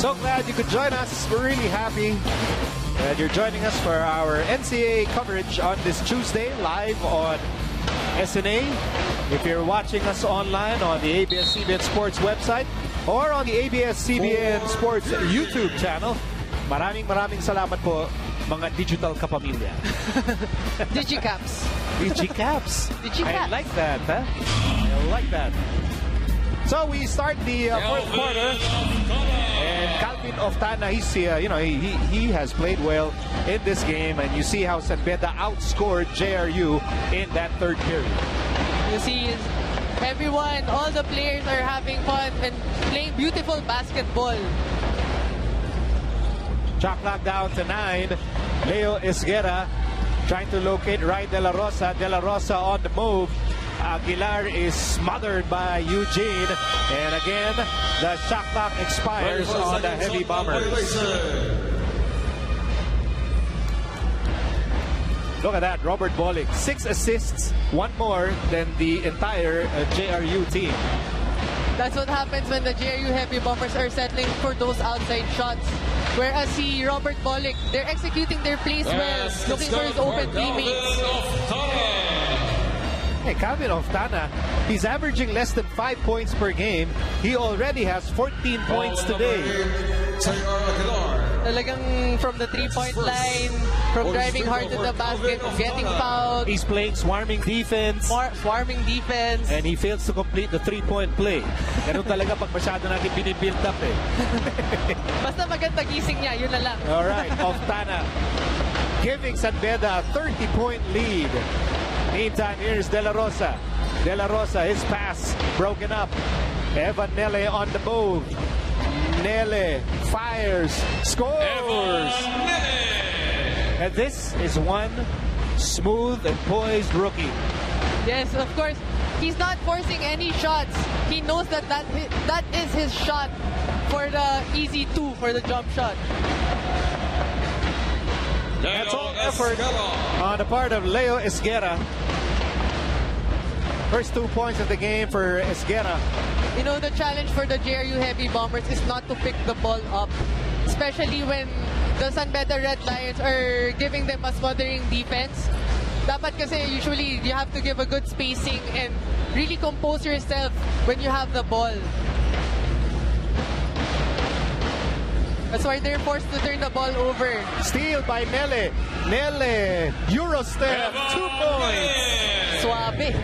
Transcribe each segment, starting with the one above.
So glad you could join us. We're really happy that you're joining us for our NCAA coverage on this Tuesday, live on SNA. If you're watching us online on the ABS-CBN Sports website or on the ABS-CBN Sports YouTube channel, maraming salamat po, mga digital kapamilya. Digicaps. Digicaps. Digicaps. I like that, huh? I like that. So we start the fourth quarter, and Calvin Oftana, he's he has played well in this game, and you see how Beda outscored JRU in that third period. You see, everyone, all the players are having fun and playing beautiful basketball. Shot clock down to 9. Leo Esguerra trying to locate Ryan De La Rosa. De La Rosa on the move. Aguilar is smothered by Eugene. And again, the shot clock expires on the Heavy Bombers. Look at that, Robert Bolick. 6 assists, 1 more than the entire JRU team. That's what happens when the JRU Heavy Bombers are settling for those outside shots. Whereas Robert Bolick, they're executing their plays well, looking for his open teammates. Hey, Calvin Oftana, he's averaging less than 5 points per game. He already has 14 points today. Talagang from the three-point line, from driving hard to the basket, getting fouled. He's playing swarming defense. Swarming defense. And he fails to complete the three-point play. Ganun talaga pag masyado natin binibuild up eh. Basta maganda gising niya, yun na lang. Alright, Oftana giving Beda a 30-point lead. Meantime, here's De La Rosa. De La Rosa, his pass broken up. Evan Nele on the move. Nele fires, scores! And this is one smooth and poised rookie. Yes, of course. He's not forcing any shots. He knows that is his shot for the easy 2, for the jump shot. That's all effort on the part of Leo Esguerra. First 2 points of the game for Esguerra. You know, the challenge for the JRU Heavy Bombers is not to pick the ball up, especially when the Beda Red Lions are giving them a smothering defense. Dapat kasi usually you have to give a good spacing and really compose yourself when you have the ball. That's why they're forced to turn the ball over. Steal by Nele. Nele, Eurostep, 2 points. Suave.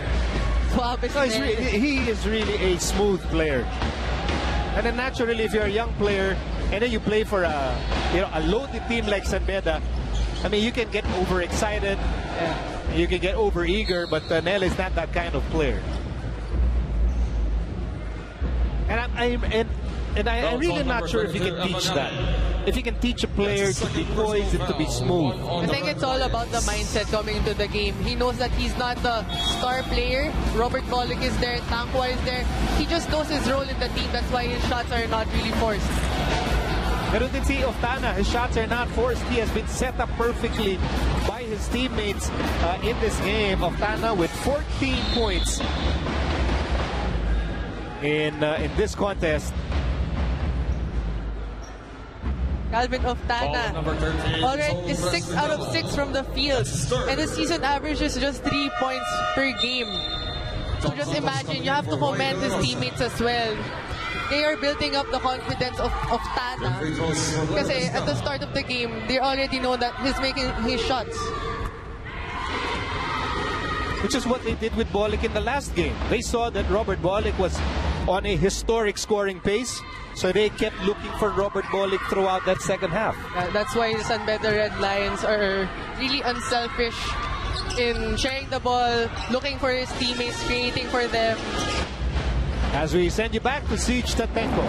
Suave. No, he is really a smooth player. And then naturally, if you're a young player and then you play for a loaded team like Beda, I mean, you can get overexcited, you can get overeager, but Nele is not that kind of player. And I'm really not sure if you can teach that. If you can teach a player to be poised and to be smooth. I think it's all about the mindset coming into the game. He knows that he's not the star player. Robert Bolick is there, Tankwa is there. He just knows his role in the team. That's why his shots are not really forced. Ganun din si Oftana. His shots are not forced. He has been set up perfectly by his teammates in this game. Oftana with 14 points in this contest. Calvin Oftana already is 6 out of 6 from the field, and the season average is just 3 points per game. So just imagine, you have to commend his teammates as well. They are building up the confidence of Oftana, kasi at the start of the game, they already know that he's making his shots. Which is what they did with Bolick in the last game. They saw that Robert Bolick was on a historic scoring pace, so they kept looking for Robert Bolick throughout that second half. That's why the Beda Red Lions are really unselfish in sharing the ball, looking for his teammates, creating for them. As we send you back to Siege Tatenko.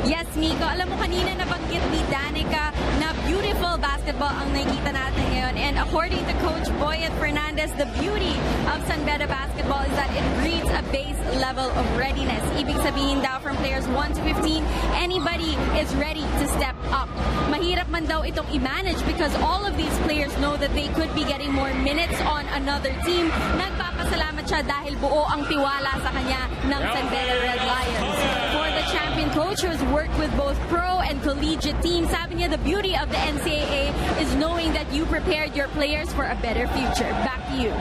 Yes, Miko. Alam mo, kanina nabanggit ni Danica na beautiful basketball ang nakikita natin ngayon. And according to Coach Boyet Fernandez, the beauty of Beda basketball is that it breeds a base level of readiness. Ibig sabihin daw from players 1 to 15, anybody is ready to step up. Mahirap man daw itong i-manage because all of these players know that they could be getting more minutes on another team. Nagpapasalamat siya dahil buo ang tiwala sa kanya ng Beda Red Lions. For the championship coach who has worked with both pro and collegiate teams. Sabi niya, the beauty of the NCAA is knowing that you prepared your players for a better future. Back to you.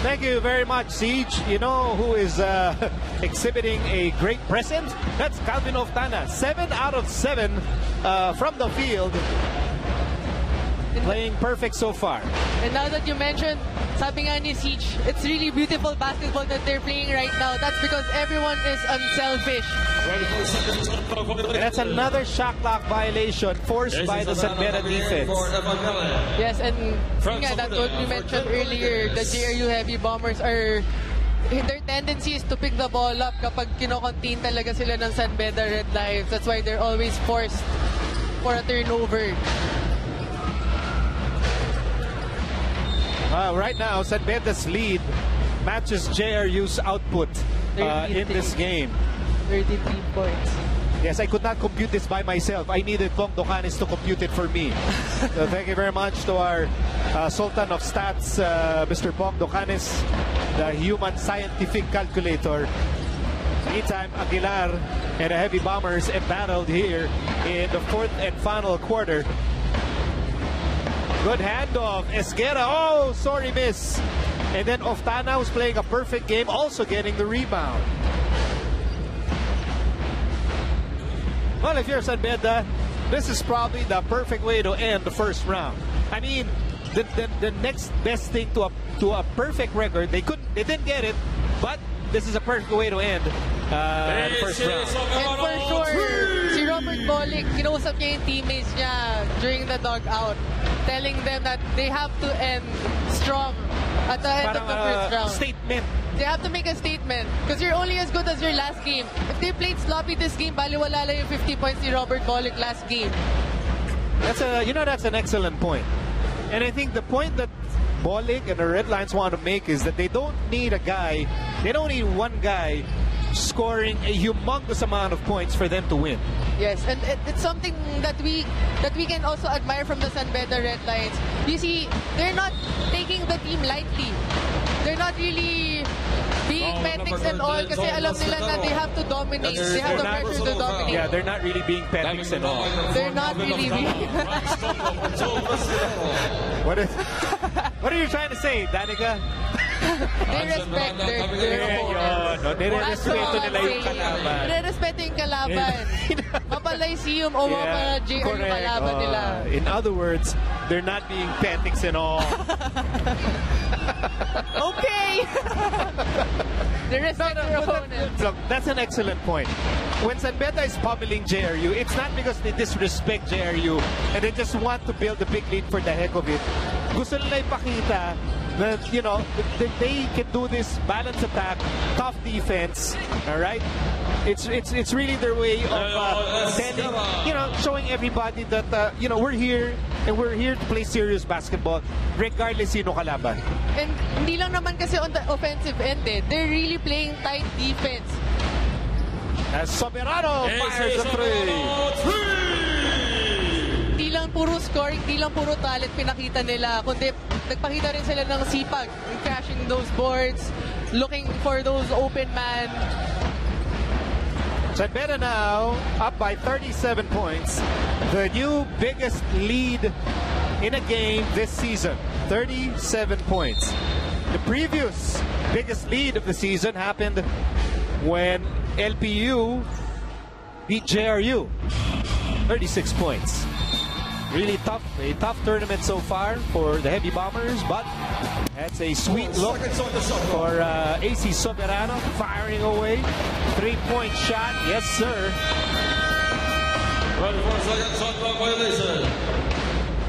Thank you very much, Siege. You know who is exhibiting a great present? That's Calvin Oftana. 7 out of 7 from the field. Playing perfect so far. And now that you mentioned, sabi nga ni Siege, it's really beautiful basketball that they're playing right now. That's because everyone is unselfish. And that's another shot clock violation forced by the San Beda defense. Yes, and yeah, that's what we mentioned earlier. The JRU Heavy Bombers are... Their tendency is to pick the ball up kapag kino-contain talaga sila ng San Beda Red Lions. That's why they're always forced for a turnover. Right now, San Beda's lead matches JRU's output in this game. 33 points. Yes, I could not compute this by myself. I needed Pong Docanes to compute it for me. So thank you very much to our Sultan of Stats, Mr. Pong Docanes, the human scientific calculator. Meantime, Aguilar and the Heavy Bombers embattled here in the fourth and final quarter. Good handoff. Esguerra. Oh, sorry, miss. And then Oftana was playing a perfect game, also getting the rebound. Well, if you're San Beda, this is probably the perfect way to end the first round. I mean, the next best thing to a perfect record, they didn't get it, but this is a perfect way to end the first round. And for sure, si Robert Bolick, kinausap niya yung teammates niya during the dugout, telling them that they have to end strong at the end of the first round. Statement. They have to make a statement because you're only as good as your last game. If they played sloppy this game, baliwala lang yung 50 points ni Robert Bolick last game. That's an excellent point. And I think the point that Bolick and the Red Lions want to make is that they don't need one guy scoring a humongous amount of points for them to win. Yes, and it's something that we can also admire from the San Beda Red Lions. You see, they're not taking the team lightly. They're not really being petics and all kasi alam nila na they have to dominate. They have the pressure to dominate. Yeah, they're not really being petics and all. They're not really being... What are you trying to say, Danica? They respect their opponents. No, nire-respeto nila yung kalaban. Nire-respeto yung kalaban. Mapalaysium o mapa JRU kalaban nila. In other words, they're not being petics and all. Okay! They respect their opponents. Look, that's an excellent point. When San Beda is pummeling JRU, it's not because they disrespect JRU and they just want to build a big lead for the heck of it. Gusto nila ipakita that, you know, that they can do this balance attack, tough defense, all right? It's really their way of telling, you know, showing everybody that, you know, we're here and we're here to play serious basketball regardless sino kalaban. And hindi lang naman kasi on the offensive end, they're really playing tight defense. As Soberano fires a three. Hindi lang puro scoring, hindi lang puro talent pinakita nila, kundi nagpakita rin sila ng sipag, crashing those boards, looking for those open man. San Beda now up by 37 points. The new biggest lead in a game this season, 37 points. The previous biggest lead of the season happened when LPU beat JRU, 36 points. Really tough, a tough tournament so far for the Heavy Bombers, but that's a sweet look for AC Soberano, firing away. 3-point shot, yes sir.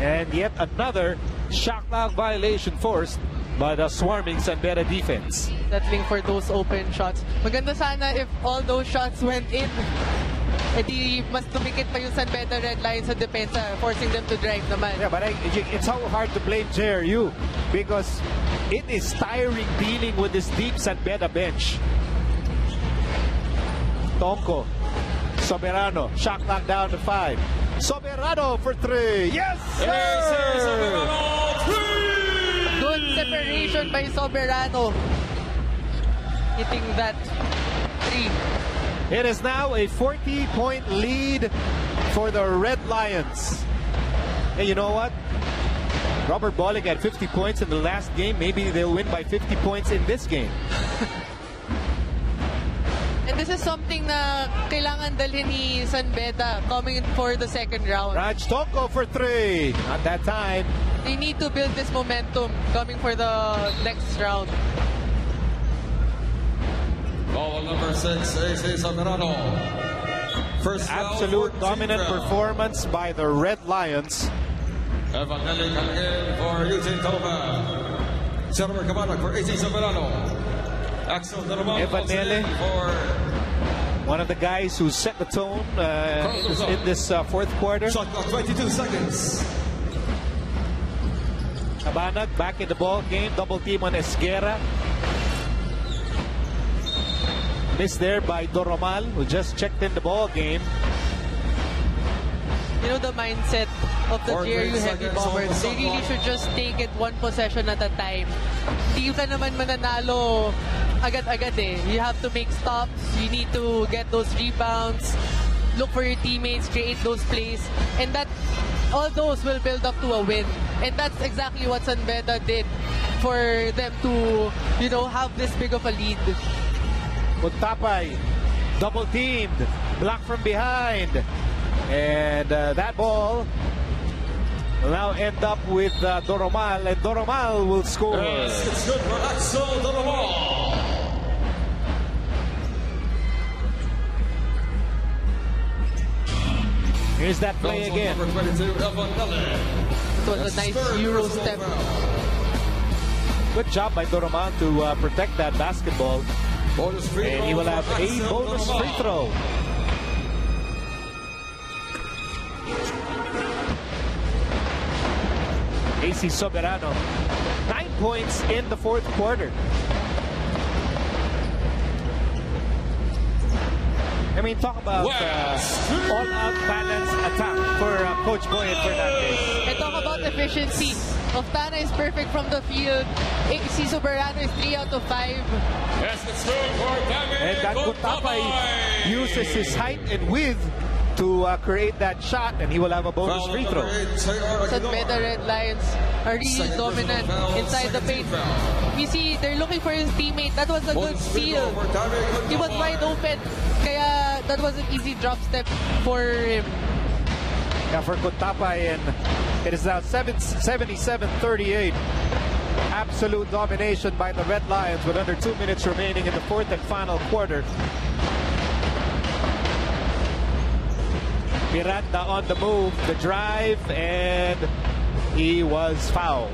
And yet another shot clock violation forced by the swarming San Beda defense. Settling for those open shots. Maganda sana if all those shots went in. Edi mas tumikit pa yung San Beda Red Lions sa depensa, forcing them to drive naman. Yeah, but it's so hard to blame JRU because it is tiring dealing with this deep San Beda bench. Tonko, Soberano, shot clock down to 5. Soberano for 3. Yes, sir! Good separation by Soberano. Hitting that 3. It is now a 40-point lead for the Red Lions. Hey, you know what? Robert Bolick had 50 points in the last game. Maybe they'll win by 50 points in this game. And this is something na kailangan dalhin ni San Beda coming in for the second round. Raj Tonko for 3. Not that time. They need to build this momentum coming for the next round. Ball number 6, AC Zamorano. First Absolute dominant performance by the Red Lions. Evan Nelly coming in for Eugene Toma. Jennifer Cabanag for AC Zamorano. Axel Daramal Evan Nelly, for one of the guys who set the tone in this fourth quarter. shot clock 22 seconds. Cabanag back in the ball game. Double team on Esguerra. Missed there by Doromal, who just checked in the ball game. You know the mindset of the JRU Heavy Bombers. They really should just take it one possession at a time. Hindi ka naman mananalo agad-agad eh. You have to make stops. You need to get those rebounds. Look for your teammates, create those plays. And that all those will build up to a win. And that's exactly what San Beda did for them to, you know, have this big of a lead. Tapay, double teamed, blocked from behind. And that ball will now end up with Doromal, and Doromal will score. Yes, it's good for Axel Doromal. Here's that play again. Number 22, Evan Nelly. It was a nice Euro step. Good job by Doromal to protect that basketball. Bonus free And he will have a bonus free throw. AC Soberano, 9 points in the fourth quarter. I mean, talk about all-out balanced attack for Coach Boyet Fernandez. And talk about efficiency. Oftana is perfect from the field. AC Soberano is 3 out of 5. Yes, it's good for And that Tapay uses his height and width to create that shot, and he will have a bonus free throw. San Beda Red Lions are really dominant inside the paint. You see, they're looking for his teammate. That was a good steal. He was wide open. Kaya that was an easy drop step for him. Yeah, for Tapay, and it is now 77-38. Absolute domination by the Red Lions with under 2 minutes remaining in the fourth and final quarter. Miranda on the move, the drive, and he was fouled.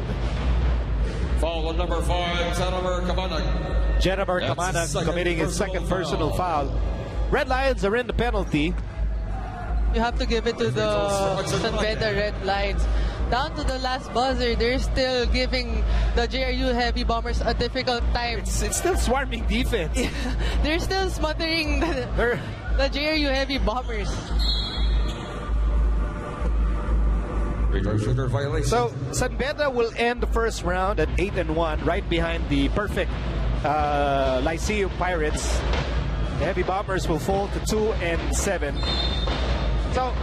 Foul on number 5, Jennifer Cabanag. Jennifer Cabanag committing his second personal foul. Red Lions are in the penalty. You have to give it to the San Beda Red Lions. Down to the last buzzer, they're still giving the JRU Heavy Bombers a difficult time. It's still swarming defense. They're still smothering the JRU Heavy Bombers. So, San Beda will end the first round at 8-1, right behind the perfect Lyceum Pirates. The Heavy Bombers will fall to 2-7. So,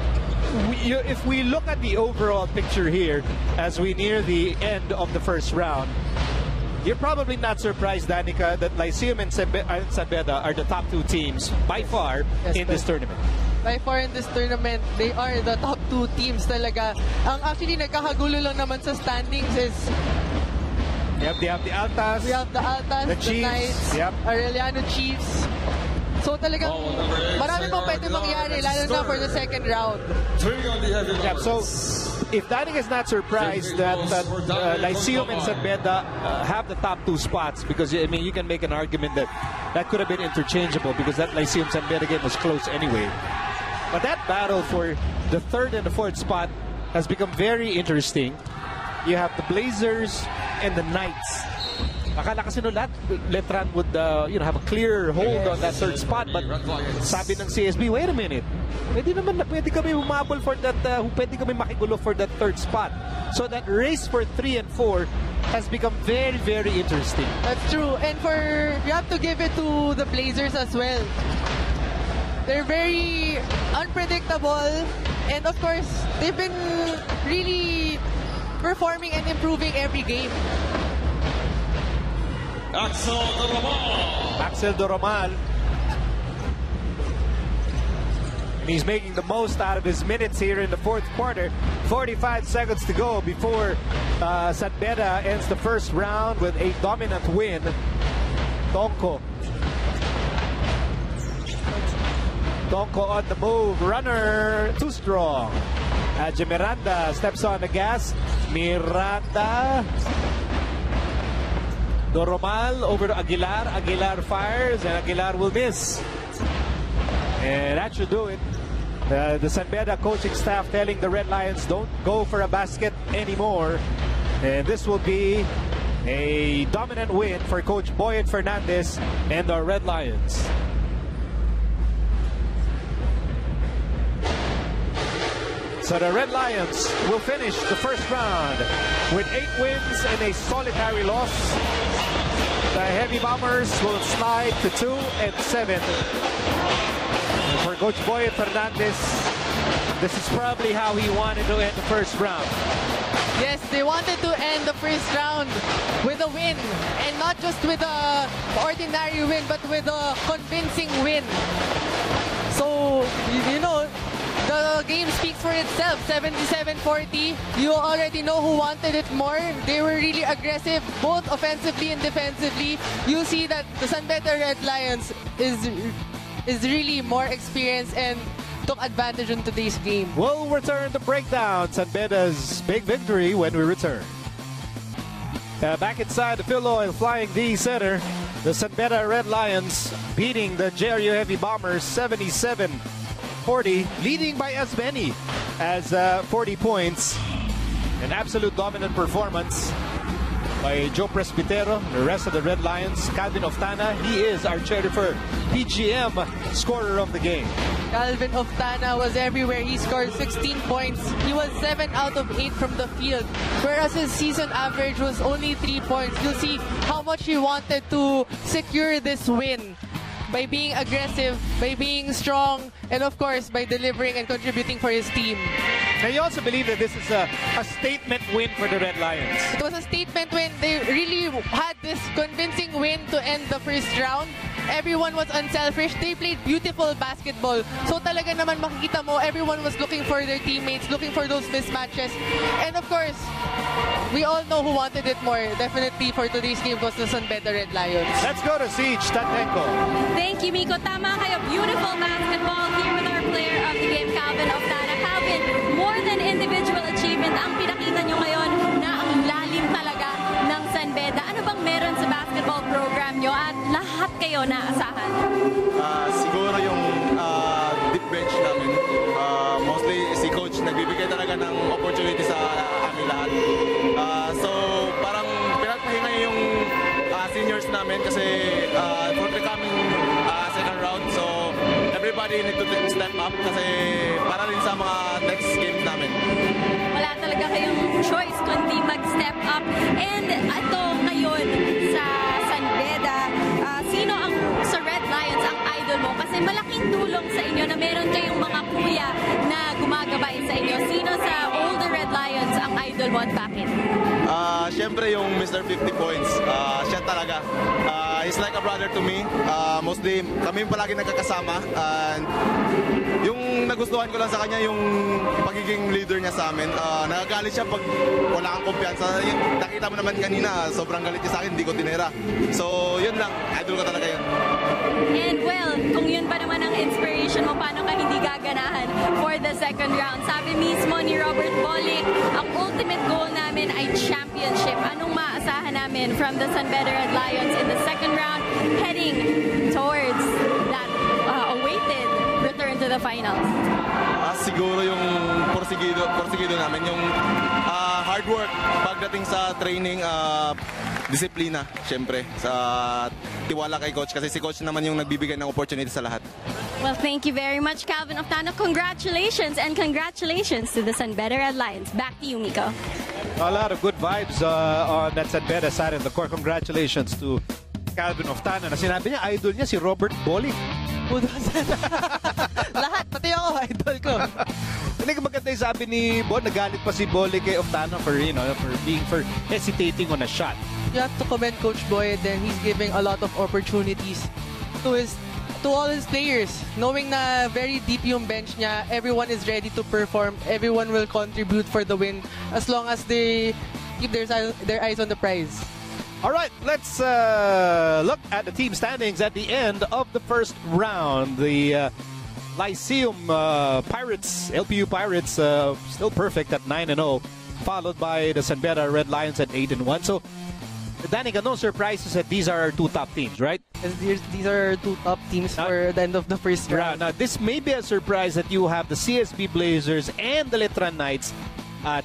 if we look at the overall picture here as we near the end of the first round, you're probably not surprised, Danica, that Lyceum and San Beda are the top 2 teams by far in this tournament. By far in this tournament, they are the top 2 teams talaga. Ang actually nagkakagulo lang naman sa standings is They have the Altas, we have the Altas, the the Chiefs, Knights, Arellano Chiefs. So talagang marami pang pwede mangyari, lalo na for the second round. Yeah, so if Danica is not surprised that Lyceum and San Beda have the top 2 spots, because I mean you can make an argument that could have been interchangeable because that Lyceum San Beda game was close anyway. But that battle for the third and the fourth spot has become very interesting. You have the Blazers and the Knights. Akala kasi no lahat, Letran would have a clear hold on that third spot, but sabi ng CSB, wait a minute, pwede kami humabol for that, pwede kami makigulo for that third spot. So that race for 3 and 4 has become very, very interesting. That's true. And you have to give it to the Blazers as well. They're very unpredictable. And of course, they've been really performing and improving every game. Axel Doromal. And he's making the most out of his minutes here in the fourth quarter. 45 seconds to go before San Beda ends the first round with a dominant win. Tonko on the move. Runner too strong. Miranda steps on the gas. Miranda. Doromal over to Aguilar. Aguilar fires and Aguilar will miss. And that should do it. The San Beda coaching staff telling the Red Lions don't go for a basket anymore. And this will be a dominant win for Coach Boyet Fernandez and the Red Lions. So the Red Lions will finish the first round with 8 wins and a solitary loss. The Heavy Bombers will slide to 2-7. And for Coach Boyet Fernandez, this is probably how he wanted to end the first round. Yes, they wanted to end the first round with a win. And not just with an ordinary win, but with a convincing win. So, you know, the game speaks for itself. 77-40. You already know who wanted it more. They were really aggressive, both offensively and defensively. You see that the San Beda Red Lions is really more experienced and took advantage in today's game. We'll return to breakdown San Beda's big victory when we return. Back inside the Phil Oil Flying D Center, the San Beda Red Lions beating the JRU Heavy Bombers 77-40, leading by as many as 40 points. An absolute dominant performance by Joe Presbitero, the rest of the Red Lions. Calvin Oftana, he is our Cherryfer PGM scorer of the game. Calvin Oftana was everywhere. He scored 16 points. He was 7 out of 8 from the field, whereas his season average was only 3 points. You'll see how much he wanted to secure this win by being aggressive, by being strong, and of course by delivering and contributing for his team. Now you also believe that this is a statement win for the Red Lions. It was a statement win. They really had this convincing win to end the first round. Everyone was unselfish. They played beautiful basketball. So talaga naman makikita mo, everyone was looking for their teammates, looking for those mismatches. And of course, we all know who wanted it more. Definitely for today's game was the San Beda Red Lions. Let's go to Siege Tatenko. Thank you, Miko. Tama kayo. Beautiful basketball here with our player of the game, Calvin Oftana. Calvin, more than individual achievement, ang pinakita nyo ngayon na ang lalim talaga ng San Beda. Ano bang meron sa basketball program nyo at lahat kayo naasahan? Siguro yung deep bench namin. Mostly si coach nagbibigay talaga ng opportunity sa amin lahat. So parang pinagpahinga yung seniors namin kasi for the coming second round. So everybody need to step up kasi para rin sa mga next games namin. Wala talaga kayong choice kundi mag-step up. And ito ngayon sa San Beda, sino ang sa Red Lions ang idol mo? Kasi malaking tulong sa inyo na meron kayong mga kuya na gumagabay sa inyo. Sino sa older Red Lions ang idol mo at bakit? Siyempre yung Mr. 50 points. Siya talaga. He's like a brother to me. Mostly kami palagi nagkakasama. Yung nagustuhan ko lang sa kanya yung pagiging leader niya sa amin. Nagagalit siya pag wala kang kumpiyansa. Nakita mo naman kanina, sobrang galit niya sa akin, hindi ko tinira. So yun lang, idol ko talaga yun. And well, kung yun pa naman ang inspiration mo, paano ka hindi gaganahan for the second round? Sabi mismo ni Robert Bolick, ang ultimate goal namin ay championship. Anong maasahan namin from the San Beda Red Lions in the second round, heading towards that awaited return to the finals? Siguro yung porsigido namin, yung hard work pagdating sa training, disiplina, syempre, sa tiwala kay coach kasi si coach naman yung nagbibigay ng opportunity sa lahat. Well, thank you very much, Calvin Oftana. Congratulations and congratulations to the San Beda Red Lions. Back to you, Miko. A lot of good vibes on that San Beda side of the court. Congratulations to Calvin Oftana. Na sinabi niya, idol niya si Robert Bolick. Who doesn't? Lahat, pati ako, idol ko. Hindi ka maganda yung sabi ni Bon, nagalit pa si Bole kay Oftana for hesitating on a shot. You have to commend Coach Boyd, and he's giving a lot of opportunities to all his players. Knowing na very deep yung bench niya, everyone is ready to perform. Everyone will contribute for the win as long as they keep their eyes on the prize. All right, let's look at the team standings at the end of the first round. The Lyceum Pirates, LPU Pirates, still perfect at 9-0, followed by the San Beda Red Lions at 8-1. So, Danica, no surprises that these are our two top teams, right? These are two top teams for the end of the first round. Now, this may be a surprise that you have the CSB Blazers and the Letran Knights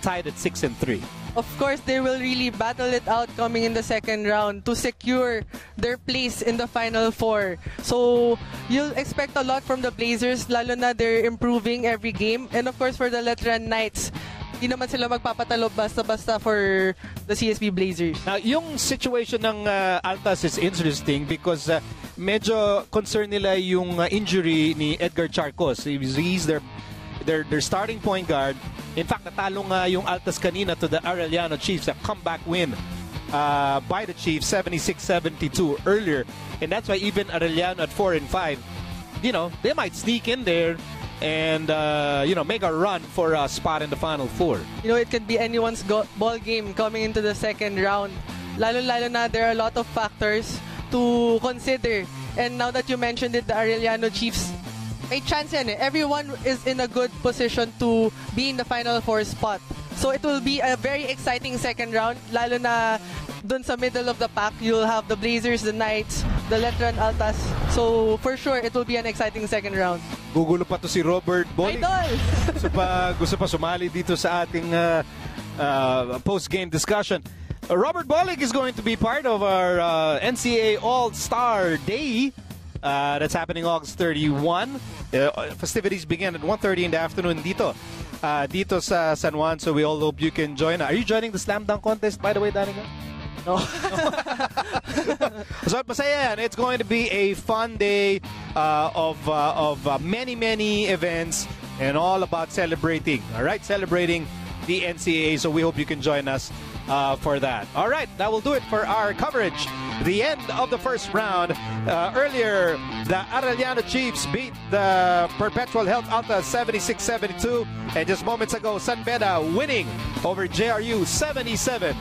tied at 6-3. Of course, they will really battle it out coming in the second round to secure their place in the Final Four. So, you'll expect a lot from the Blazers, lalo na they're improving every game. And of course, for the Letran Knights, di naman sila magpapatalo basta-basta for the CSB Blazers. Now, yung situation ng Altas is interesting because medyo concern nila yung injury ni Edgar Charcos. He's their starting point guard. In fact, natalo nga yung Altas kanina to the Arellano Chiefs, a comeback win by the Chiefs, 76-72 earlier. And that's why even Arellano at 4-5, they might sneak in there and make a run for a spot in the Final Four. It can be anyone's ball game coming into the second round. Lalo na there are a lot of factors to consider. And now that you mentioned it, the Arellano Chiefs, may chance yan eh. Everyone is in a good position to be in the Final Four spot. So it will be a very exciting second round. Lalo na dun sa middle of the pack, you'll have the Blazers, the Knights, the Letran Altas. So for sure, it will be an exciting second round. Gugulo pa to si Robert Bolig. Idol! gusto pa sumali dito sa ating post-game discussion. Robert Bolig is going to be part of our NCAA All-Star Day. That's happening August 31. Festivities begin at 1:30 in the afternoon dito sa San Juan. So we all hope you can join. Are you joining the slam dunk contest, by the way, Danica? No. So masaya yan. It's going to be a fun day of many events and all about celebrating. All right, celebrating the NCAA. So we hope you can join us for that. All right, that will do it for our coverage. The end of the first round. Earlier, the Arellano Chiefs beat the Perpetual Health Alta 76-72. And just moments ago, San Beda winning over JRU 77-40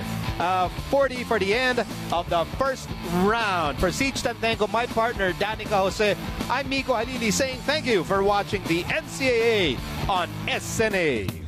for the end of the first round. For Siege Tantenko, my partner, Danica Jose, I'm Miko Halili saying thank you for watching the NCAA on SNA.